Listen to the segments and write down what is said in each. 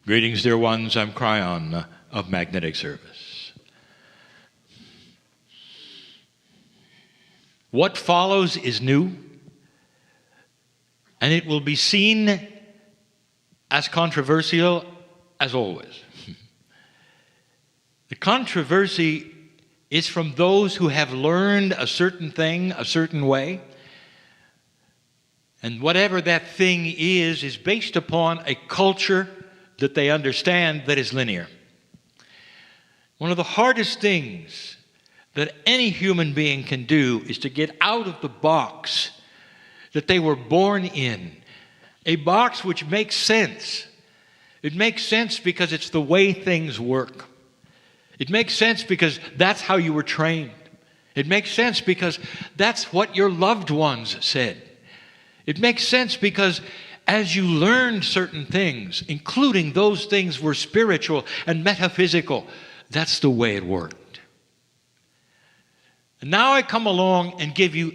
Greetings, dear ones. I'm Kryon of Magnetic Service. What follows is new, and it will be seen as controversial as always. The controversy is from those who have learned a certain thing a certain way, and whatever that thing is based upon a culture that they understand that is linear. One of the hardest things that any human being can do is to get out of the box that they were born in, a box which makes sense. It makes sense because it's the way things work. It makes sense because that's how you were trained. It makes sense because that's what your loved ones said. It makes sense because as you learned certain things, including those things were spiritual and metaphysical, that's the way it worked. And now I come along and give you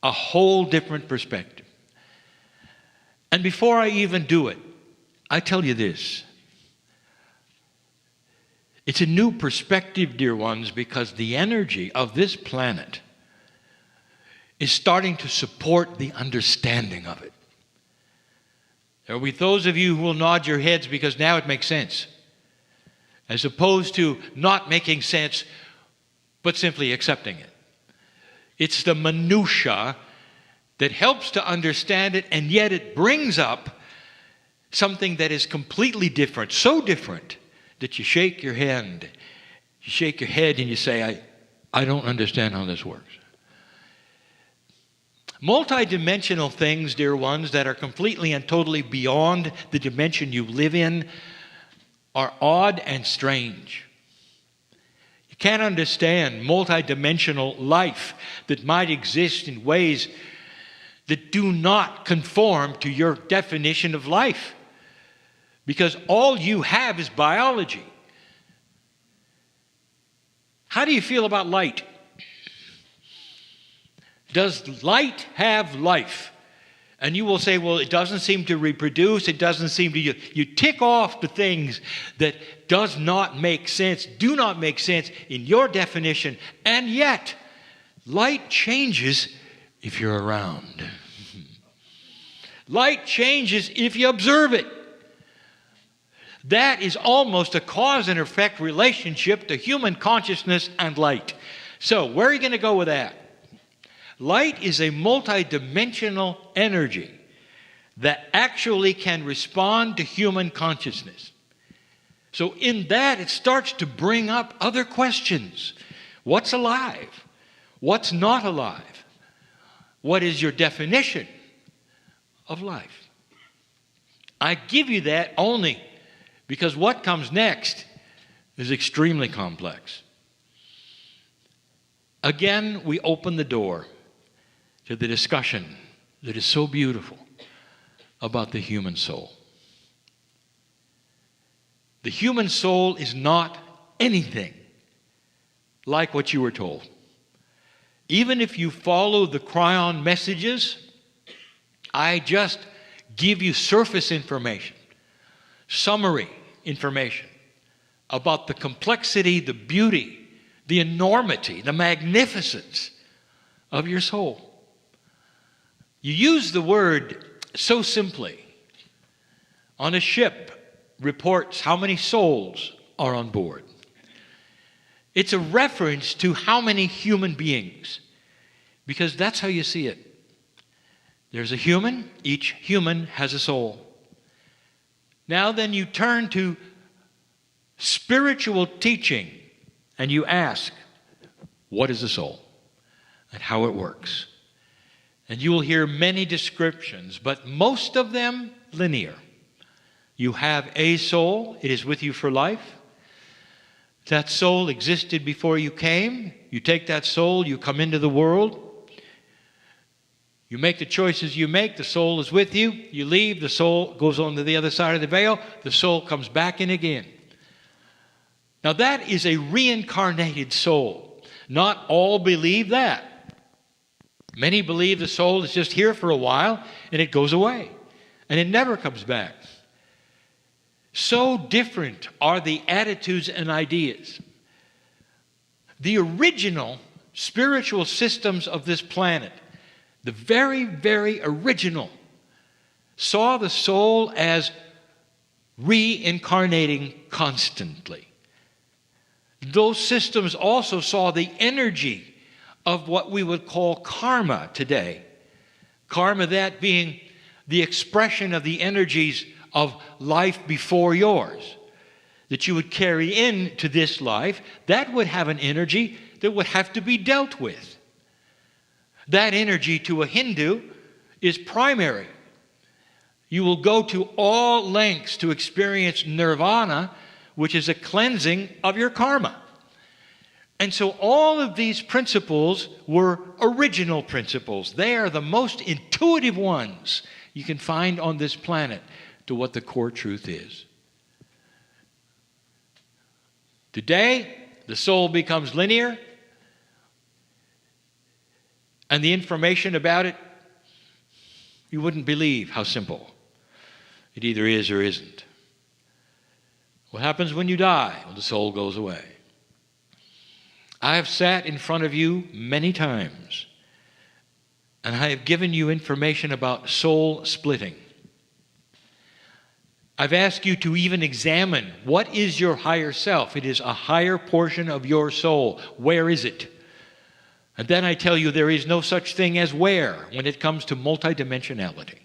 a whole different perspective. And before I even do it, I tell you this. It's a new perspective, dear ones, because the energy of this planet is starting to support the understanding of it. There will be those of you who will nod your heads because now it makes sense, as opposed to not making sense, but simply accepting it. It's the minutia that helps to understand it, and yet it brings up something that is completely different, so different that you shake your head. You shake your head and you say, I don't understand how this works. Multidimensional things, dear ones, that are completely and totally beyond the dimension you live in are odd and strange. You can't understand multidimensional life that might exist in ways that do not conform to your definition of life, because all you have is biology. How do you feel about light? Does light have life? And you will say, well, it doesn't seem to reproduce. It doesn't seem to... You tick off the things that does not make sense, do not make sense in your definition. And yet, light changes if you're around. Light changes if you observe it. That is almost a cause and effect relationship to human consciousness and light. So, where are you going to go with that? Light is a multidimensional energy that actually can respond to human consciousness. So in that, it starts to bring up other questions. What's alive? What's not alive? What is your definition of life? I give you that only because what comes next is extremely complex. Again, we open the door to the discussion that is so beautiful about the human soul. The human soul is not anything like what you were told. Even if you follow the Kryon messages, I just give you surface information, summary information about the complexity, the beauty, the enormity, the magnificence of your soul. You use the word so simply. On a ship reports how many souls are on board. It's a reference to how many human beings, because that's how you see it. There's a human, each human has a soul. Now then you turn to spiritual teaching and you ask, what is a soul and how it works? And you will hear many descriptions, but most of them linear. You have a soul. It is with you for life. That soul existed before you came. You take that soul, you come into the world. You make the choices you make. The soul is with you. You leave. The soul goes on to the other side of the veil. The soul comes back in again. Now that is a reincarnated soul. Not all believe that. Many believe the soul is just here for a while and it goes away and it never comes back. So different are the attitudes and ideas. The original spiritual systems of this planet, the very, very original, saw the soul as reincarnating constantly. Those systems also saw the energy of what we would call karma today. Karma, that being the expression of the energies of life before yours, that you would carry into this life, that would have an energy that would have to be dealt with. That energy to a Hindu is primary. You will go to all lengths to experience nirvana, which is a cleansing of your karma. And so all of these principles were original principles. They are the most intuitive ones you can find on this planet to what the core truth is. Today, the soul becomes linear, and the information about it, you wouldn't believe how simple. It either is or isn't. What happens when you die? Well, the soul goes away. I have sat in front of you many times, and I have given you information about soul splitting. I've asked you to even examine what is your higher self. It is a higher portion of your soul. Where is it? And then I tell you there is no such thing as where when it comes to multidimensionality.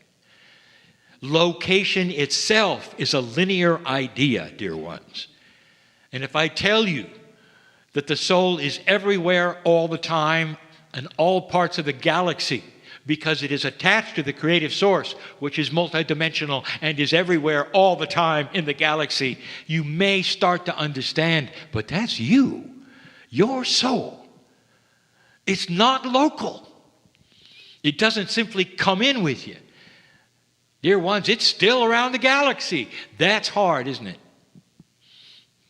Location itself is a linear idea, dear ones. And if I tell you that the soul is everywhere all the time in all parts of the galaxy because it is attached to the creative source, which is multidimensional and is everywhere all the time in the galaxy, you may start to understand, but that's you, your soul. It's not local. It doesn't simply come in with you. Dear ones, it's still around the galaxy. That's hard, isn't it?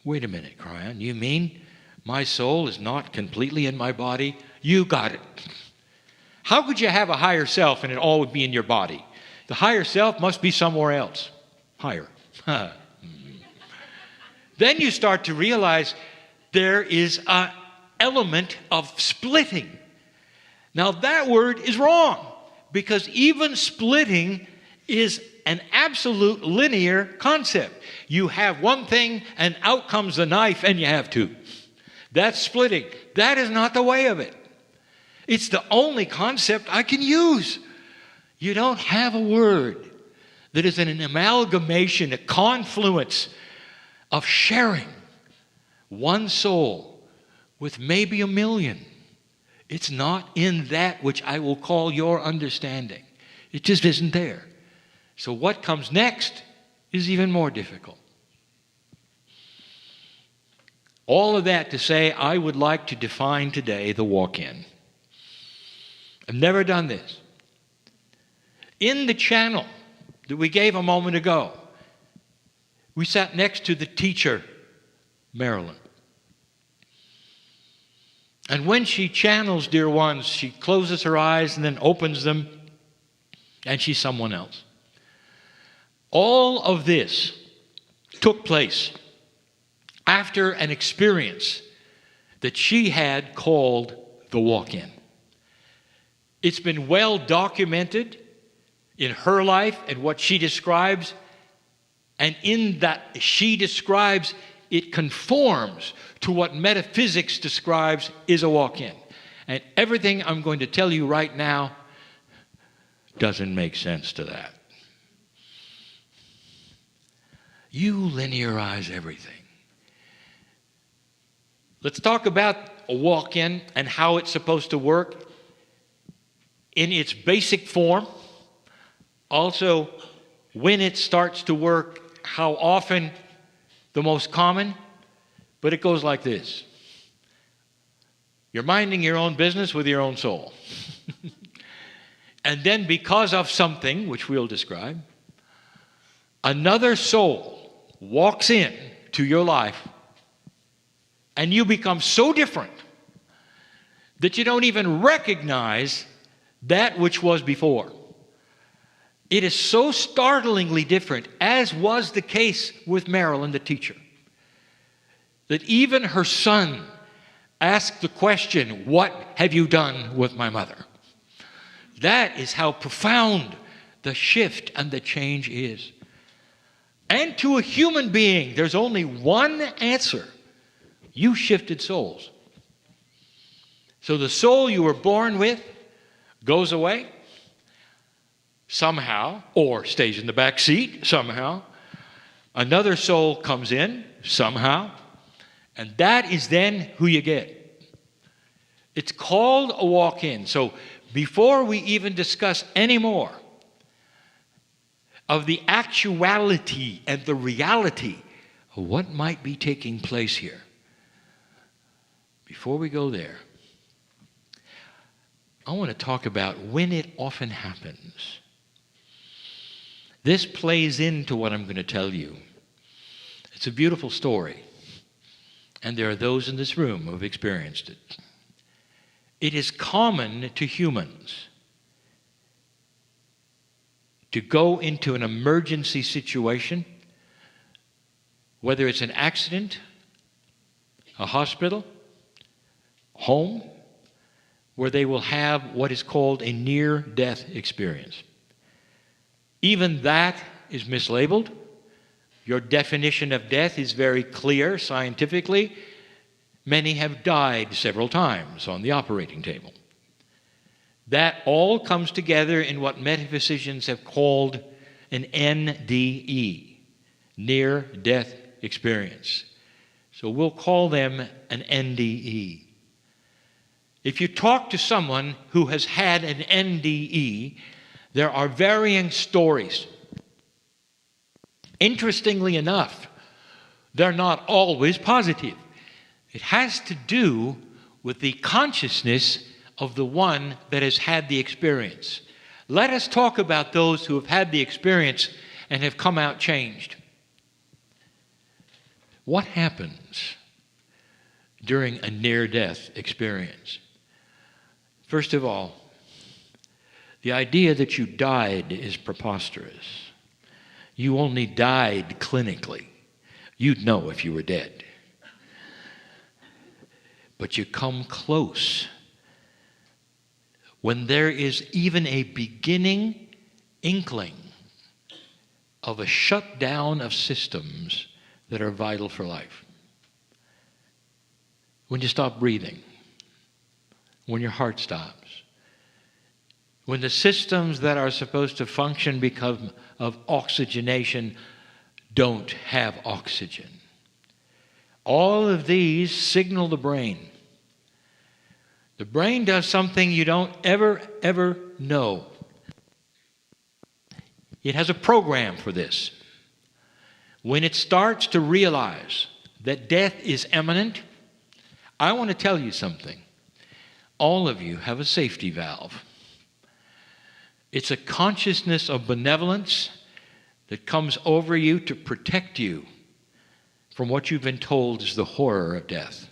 Wait a minute, Kryon. You mean my soul is not completely in my body? You got it. How could you have a higher self and it all would be in your body? The higher self must be somewhere else. Higher. Then you start to realize there is an element of splitting. Now that word is wrong, because even splitting is an absolute linear concept. You have one thing and out comes the knife and you have two. That's splitting. That is not the way of it. It's the only concept I can use. You don't have a word that is an amalgamation, a confluence of sharing one soul with maybe a million. It's not in that which I will call your understanding. It just isn't there. So what comes next is even more difficult. All of that to say, I would like to define today the walk-in. I've never done this. In the channel that we gave a moment ago, we sat next to the teacher, Marilyn. And when she channels, dear ones, she closes her eyes and then opens them, and she's someone else. All of this took place after an experience that she had called the walk-in. It's been well documented in her life and what she describes, and in that she describes, it conforms to what metaphysics describes is a walk-in. And everything I'm going to tell you right now doesn't make sense to that. You linearize everything. Let's talk about a walk-in and how it's supposed to work in its basic form. Also, when it starts to work, how often, the most common, but it goes like this. You're minding your own business with your own soul. And then because of something, which we'll describe, another soul walks in to your life, and you become so different that you don't even recognize that which was before. It is so startlingly different, as was the case with Marilyn, the teacher, that even her son asked the question, "What have you done with my mother?" That is how profound the shift and the change is. And to a human being, there's only one answer. You shifted souls. So the soul you were born with goes away somehow, or stays in the back seat somehow. Another soul comes in somehow, and that is then who you get. It's called a walk-in. So before we even discuss any more of the actuality and the reality of what might be taking place here, before we go there, I want to talk about when it often happens. This plays into what I'm going to tell you. It's a beautiful story, and there are those in this room who have experienced it. It is common to humans to go into an emergency situation, whether it's an accident, a hospital, home, where they will have what is called a near-death experience. Even that is mislabeled. Your definition of death is very clear scientifically. Many have died several times on the operating table. That all comes together in what metaphysicians have called an NDE, near-death experience. So we'll call them an NDE. If you talk to someone who has had an NDE, there are varying stories. Interestingly enough, they're not always positive. It has to do with the consciousness of the one that has had the experience. Let us talk about those who have had the experience and have come out changed. What happens during a near-death experience? First of all, the idea that you died is preposterous. You only died clinically. You'd know if you were dead. But you come close when there is even a beginning inkling of a shutdown of systems that are vital for life. When you stop breathing, when your heart stops, when the systems that are supposed to function because of oxygenation don't have oxygen. All of these signal the brain. The brain does something you don't ever know. It has a program for this. When it starts to realize that death is imminent, I want to tell you something. All of you have a safety valve. It's a consciousness of benevolence that comes over you to protect you from what you've been told is the horror of death.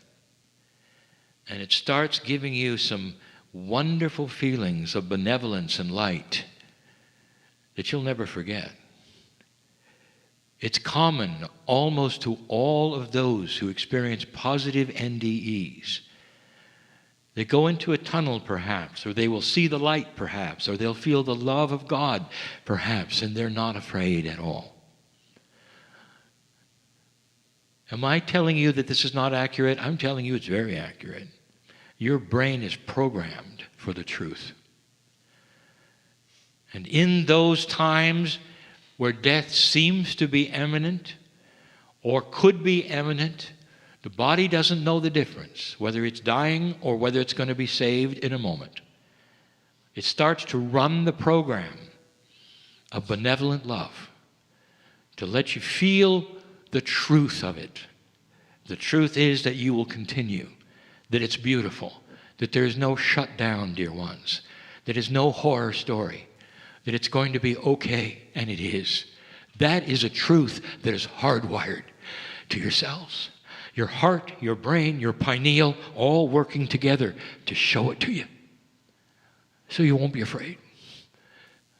And it starts giving you some wonderful feelings of benevolence and light that you'll never forget. It's common almost to all of those who experience positive NDEs. They go into a tunnel perhaps, or they will see the light perhaps, or they'll feel the love of God perhaps, and they're not afraid at all. Am I telling you that this is not accurate? I'm telling you it's very accurate. Your brain is programmed for the truth. And in those times where death seems to be imminent or could be imminent, the body doesn't know the difference, whether it's dying or whether it's going to be saved in a moment. It starts to run the program of benevolent love to let you feel the truth of it. The truth is that you will continue, that it's beautiful, that there is no shutdown, dear ones, that is no horror story, that it's going to be okay, and it is. That is a truth that is hardwired to yourselves. Your heart, your brain, your pineal, all working together to show it to you. So you won't be afraid.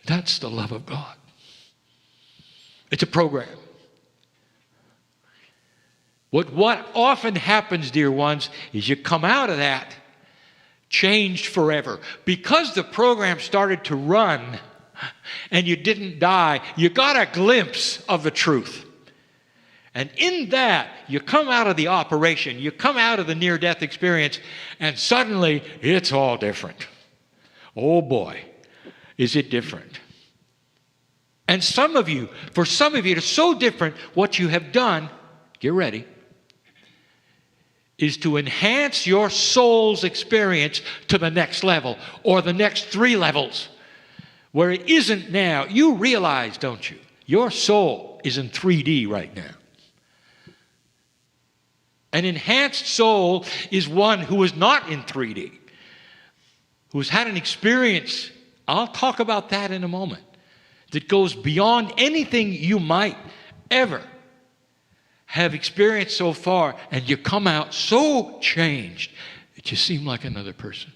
That's the love of God. It's a program. What often happens, dear ones, is you come out of that changed forever. Because the program started to run and you didn't die, you got a glimpse of the truth. And in that, you come out of the operation, you come out of the near-death experience, and suddenly it's all different. Oh boy, is it different. And for some of you, it's so different. What you have done, get ready, is to enhance your soul's experience to the next level, or the next 3 levels, where it isn't now. You realize, don't you? Your soul is in 3D right now. An enhanced soul is one who is not in 3D, who's had an experience, I'll talk about that in a moment, that goes beyond anything you might ever have experienced so far, and you come out so changed that you seem like another person.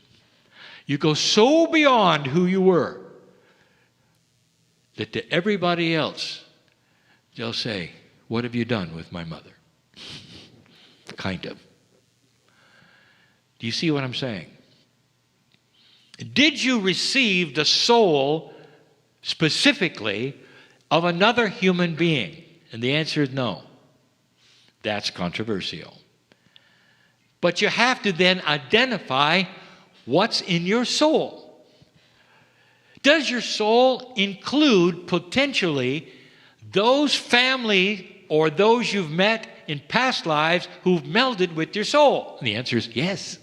You go so beyond who you were that to everybody else, they'll say, "What have you done with my mother?" Kind of. Do you see what I'm saying? Did you receive the soul specifically of another human being? And the answer is no. That's controversial. But you have to then identify what's in your soul. Does your soul include potentially those family or those you've met in past lives who've melded with your soul? And the answer is yes.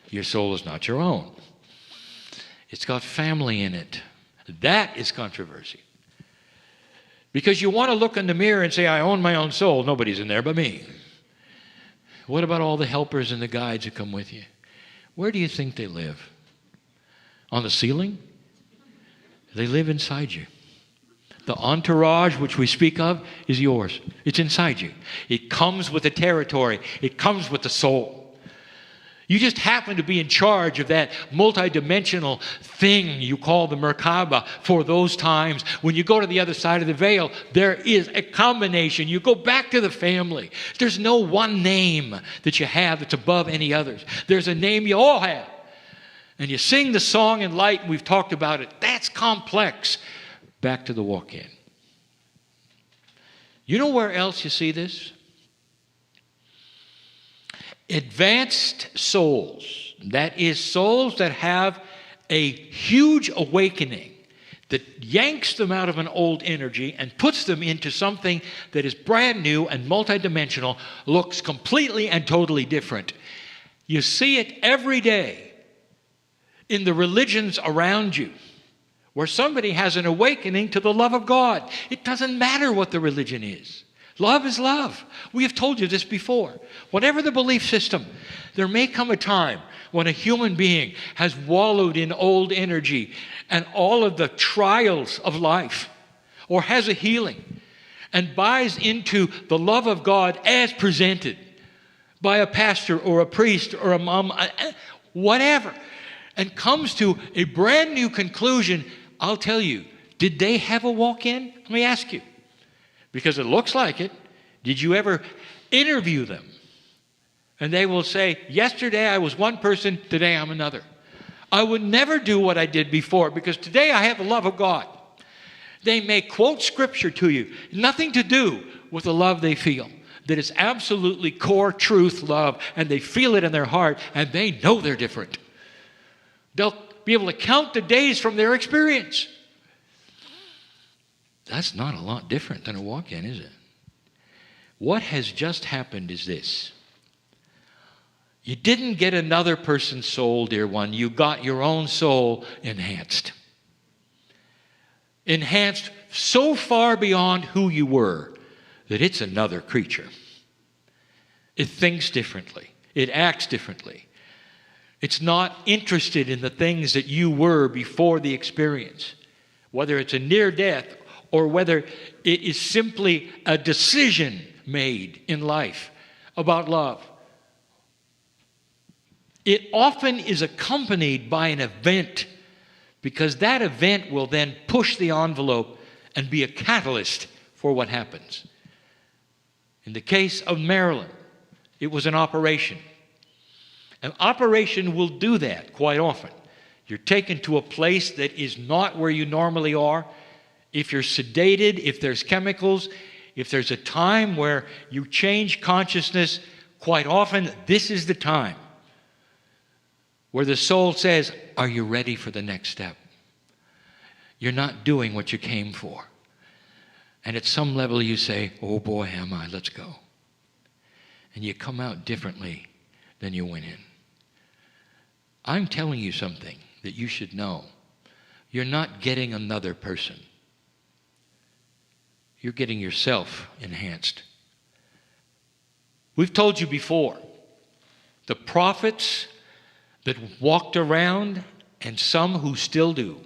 Your soul is not your own. It's got family in it. That is controversy. Because you want to look in the mirror and say, "I own my own soul. Nobody's in there but me." What about all the helpers and the guides who come with you? Where do you think they live? On the ceiling? They live inside you. The entourage which we speak of is yours. It's inside you. It comes with the territory. It comes with the soul. You just happen to be in charge of that multidimensional thing you call the Merkaba for those times. When you go to the other side of the veil, there is a combination. You go back to the family. There's no one name that you have that's above any others. There's a name you all have. And you sing the song in light, and we've talked about it. That's complex. Back to the walk-in. You know where else you see this? Advanced souls, that is, souls that have a huge awakening that yanks them out of an old energy and puts them into something that is brand new and multidimensional, looks completely and totally different. You see it every day in the religions around you, where somebody has an awakening to the love of God. It doesn't matter what the religion is. Love is love. We have told you this before. Whatever the belief system, there may come a time when a human being has wallowed in old energy and all of the trials of life, or has a healing and buys into the love of God as presented by a pastor or a priest or a mom, whatever, and comes to a brand new conclusion. I'll tell you, did they have a walk-in? Let me ask you. Because it looks like it. Did you ever interview them? And they will say, "Yesterday I was one person, today I'm another. I would never do what I did before because today I have the love of God." They may quote scripture to you, nothing to do with the love they feel. That is absolutely core truth love, and they feel it in their heart, and they know they're different. They'll be able to count the days from their experience. That's not a lot different than a walk-in, is it? What has just happened is this. You didn't get another person's soul, dear one. You got your own soul enhanced. Enhanced so far beyond who you were that it's another creature. It thinks differently. It acts differently. It's not interested in the things that you were before the experience, whether it's a near death or whether it is simply a decision made in life about love. It often is accompanied by an event because that event will then push the envelope and be a catalyst for what happens. In the case of Marilyn, it was an operation. An operation will do that quite often. You're taken to a place that is not where you normally are. If you're sedated, if there's chemicals, if there's a time where you change consciousness, quite often this is the time where the soul says, are you ready for the next step? You're not doing what you came for. And at some level you say, oh boy, am I, let's go. And you come out differently than you went in. I'm telling you something that you should know. You're not getting another person. You're getting yourself enhanced. We've told you before, the prophets that walked around, and some who still do,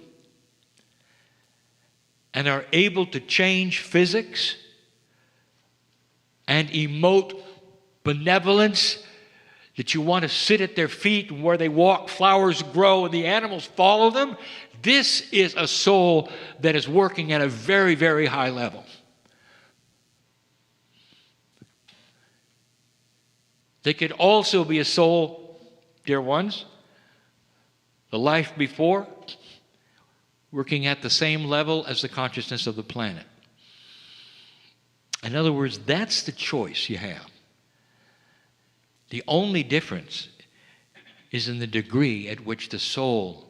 and are able to change physics and emote benevolence, that you want to sit at their feet, and where they walk, flowers grow, and the animals follow them. This is a soul that is working at a very, very high level. They could also be a soul, dear ones, the life before, working at the same level as the consciousness of the planet. In other words, that's the choice you have. The only difference is in the degree at which the soul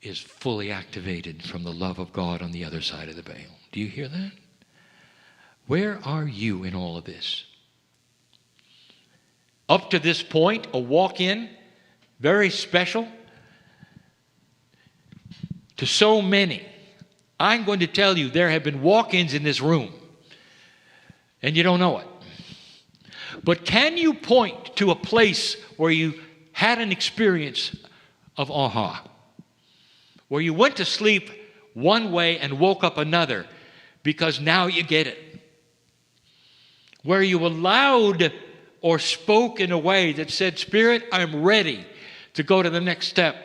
is fully activated from the love of God on the other side of the veil. Do you hear that? Where are you in all of this? Up to this point, a walk-in, very special to so many. I'm going to tell you, there have been walk-ins in this room, and you don't know it. But can you point to a place where you had an experience of aha? Where you went to sleep one way and woke up another because now you get it? Where you allowed or spoke in a way that said, Spirit, I'm ready to go to the next step.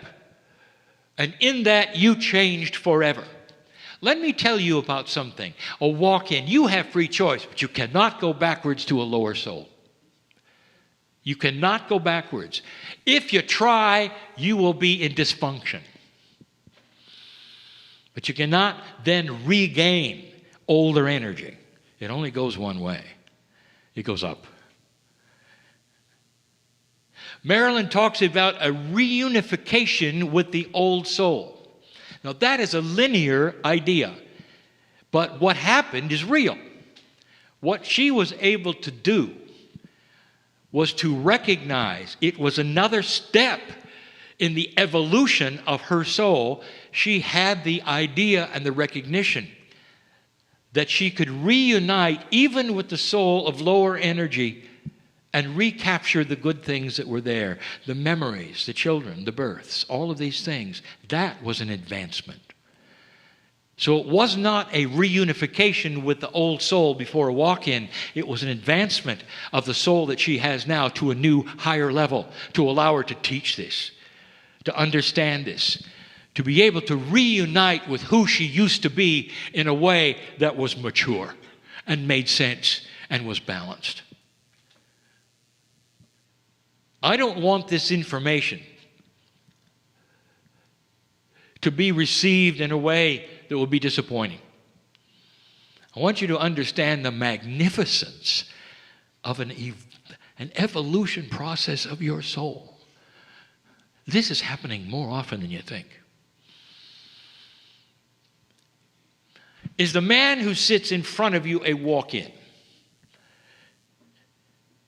And in that, you changed forever. Let me tell you about something. A walk-in, you have free choice, but you cannot go backwards to a lower soul. You cannot go backwards. If you try, you will be in dysfunction. But you cannot then regain older energy. It only goes one way. It goes up. Marilyn talks about a reunification with the old soul. Now that is a linear idea, but what happened is real. What she was able to do was to recognize it was another step in the evolution of her soul. She had the idea and the recognition that she could reunite even with the soul of lower energy and recapture the good things that were there, the memories, the children, the births, all of these things. That was an advancement. So it was not a reunification with the old soul before a walk-in. It was an advancement of the soul that she has now to a new, higher level, to allow her to teach this, to understand this, to be able to reunite with who she used to be in a way that was mature and made sense and was balanced. I don't want this information to be received in a way that will be disappointing. I want you to understand the magnificence of an evolution process of your soul. This is happening more often than you think. Is the man who sits in front of you a walk-in?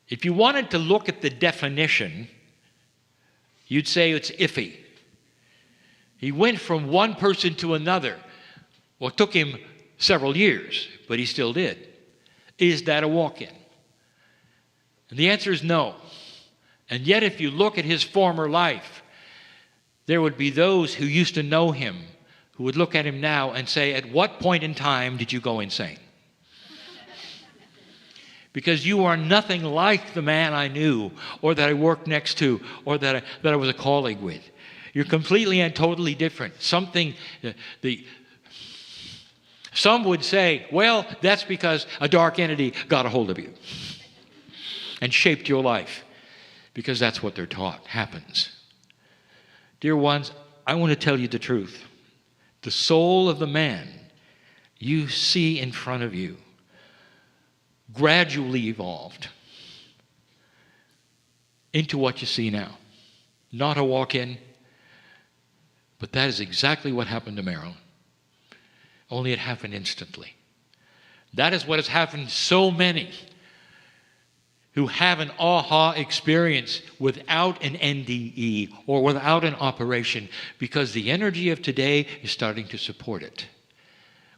If you wanted to look at the definition, you'd say it's iffy. He went from one person to another. Well, it took him several years, but he still did. Is that a walk-in? And the answer is no. And yet, if you look at his former life, there would be those who used to know him who would look at him now and say, at what point in time did you go insane? Because you are nothing like the man I knew, or that I worked next to, or that I was a colleague with. You're completely and totally different. Something, some would say, well, that's because a dark entity got a hold of you and shaped your life, because that's what they're taught happens. Dear ones, I want to tell you the truth. The soul of the man you see in front of you gradually evolved into what you see now. Not a walk-in, but that is exactly what happened to Marilyn. Only it happened instantly. That is what has happened to so many who have an aha experience without an NDE or without an operation, because the energy of today is starting to support it.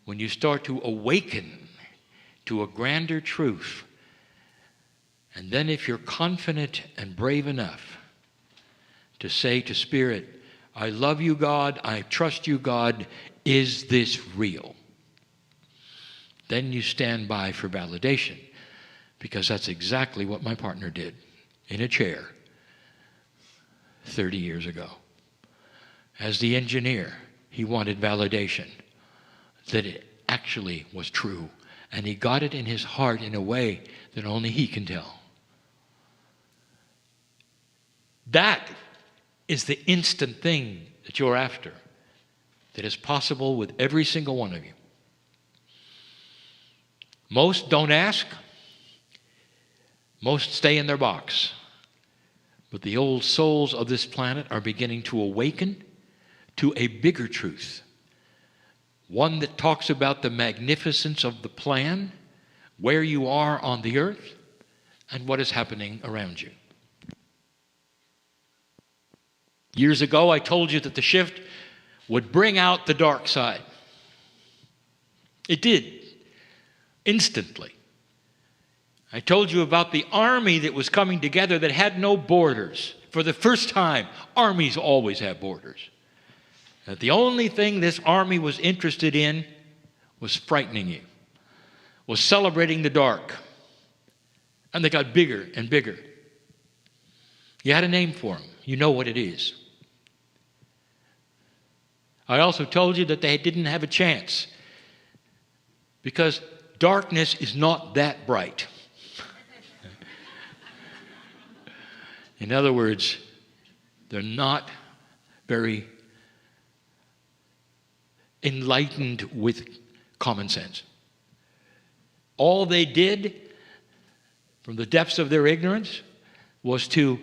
When you start to awaken to a grander truth, and then if you're confident and brave enough to say to Spirit, I love you, God, I trust you, God, is this real? Then you stand by for validation, because that's exactly what my partner did in a chair 30 years ago. As the engineer, he wanted validation that it actually was true, and he got it in his heart in a way that only he can tell. That is the instant thing that you're after, that is possible with every single one of you. Most don't ask. Most stay in their box. But the old souls of this planet are beginning to awaken to a bigger truth. One that talks about the magnificence of the plan, where you are on the earth, and what is happening around you. Years ago, I told you that the shift would bring out the dark side. It did, instantly. I told you about the army that was coming together that had no borders. For the first time, armies always have borders. That the only thing this army was interested in was frightening you, was celebrating the dark. And they got bigger and bigger. You had a name for them. You know what it is. I also told you that they didn't have a chance, because darkness is not that bright. In other words, they're not very enlightened with common sense. All they did from the depths of their ignorance was to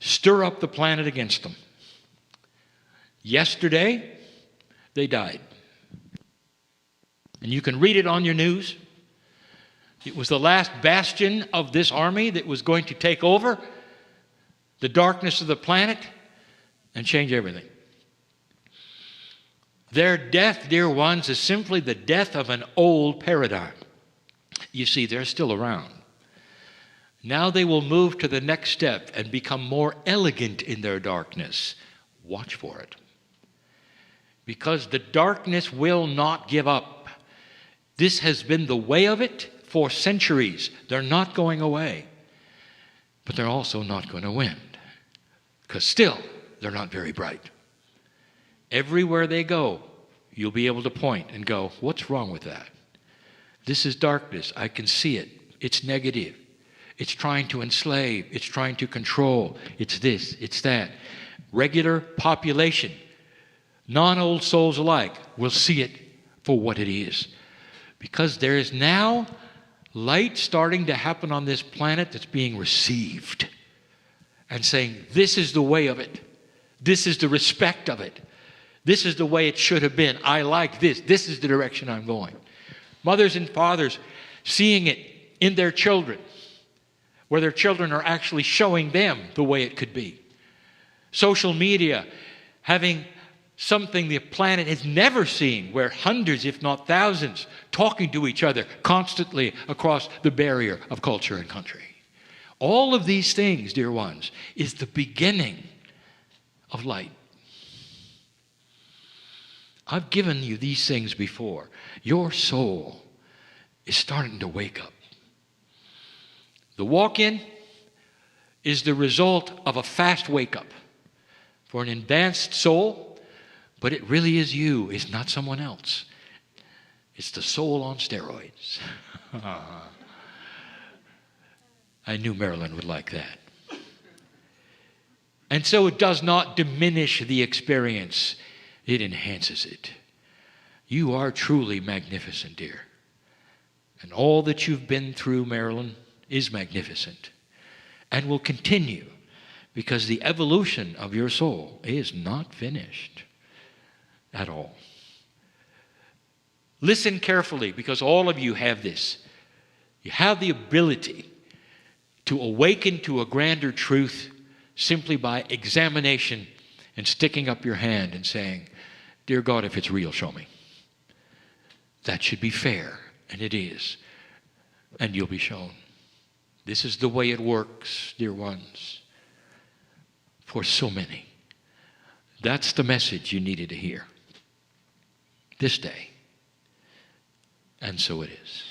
stir up the planet against them. Yesterday, they died. And you can read it on your news. It was the last bastion of this army that was going to take over the darkness of the planet and change everything. Their death, dear ones, is simply the death of an old paradigm. You see, they're still around. Now they will move to the next step and become more elegant in their darkness. Watch for it. Because the darkness will not give up. This has been the way of it for centuries. They're not going away. But they're also not going to win. Because still, they're not very bright. Everywhere they go, you'll be able to point and go, what's wrong with that? This is darkness. I can see it. It's negative. It's trying to enslave. It's trying to control. It's this. It's that. Regular population, non-old souls alike, will see it for what it is. Because there is now light starting to happen on this planet that's being received. And saying, this is the way of it. This is the respect of it. This is the way it should have been. I like this. This is the direction I'm going. Mothers and fathers seeing it in their children, where their children are actually showing them the way it could be. Social media having something the planet has never seen, where hundreds, if not thousands, talking to each other constantly across the barrier of culture and country. All of these things, dear ones, is the beginning of light. I've given you these things before. Your soul is starting to wake up. The walk-in is the result of a fast wake-up. for an advanced soul, but it really is you. It's not someone else. It's the soul on steroids. I knew Marilyn would like that. And so it does not diminish the experience. It enhances it. You are truly magnificent, dear. And all that you've been through, Marilyn, is magnificent and will continue, because the evolution of your soul is not finished at all. Listen carefully, because all of you have this. You have the ability to awaken to a grander truth simply by examination and sticking up your hand and saying, "Dear God, if it's real, show me." That should be fair, and it is. And you'll be shown. This is the way it works, dear ones, for so many. That's the message you needed to hear this day. And so it is.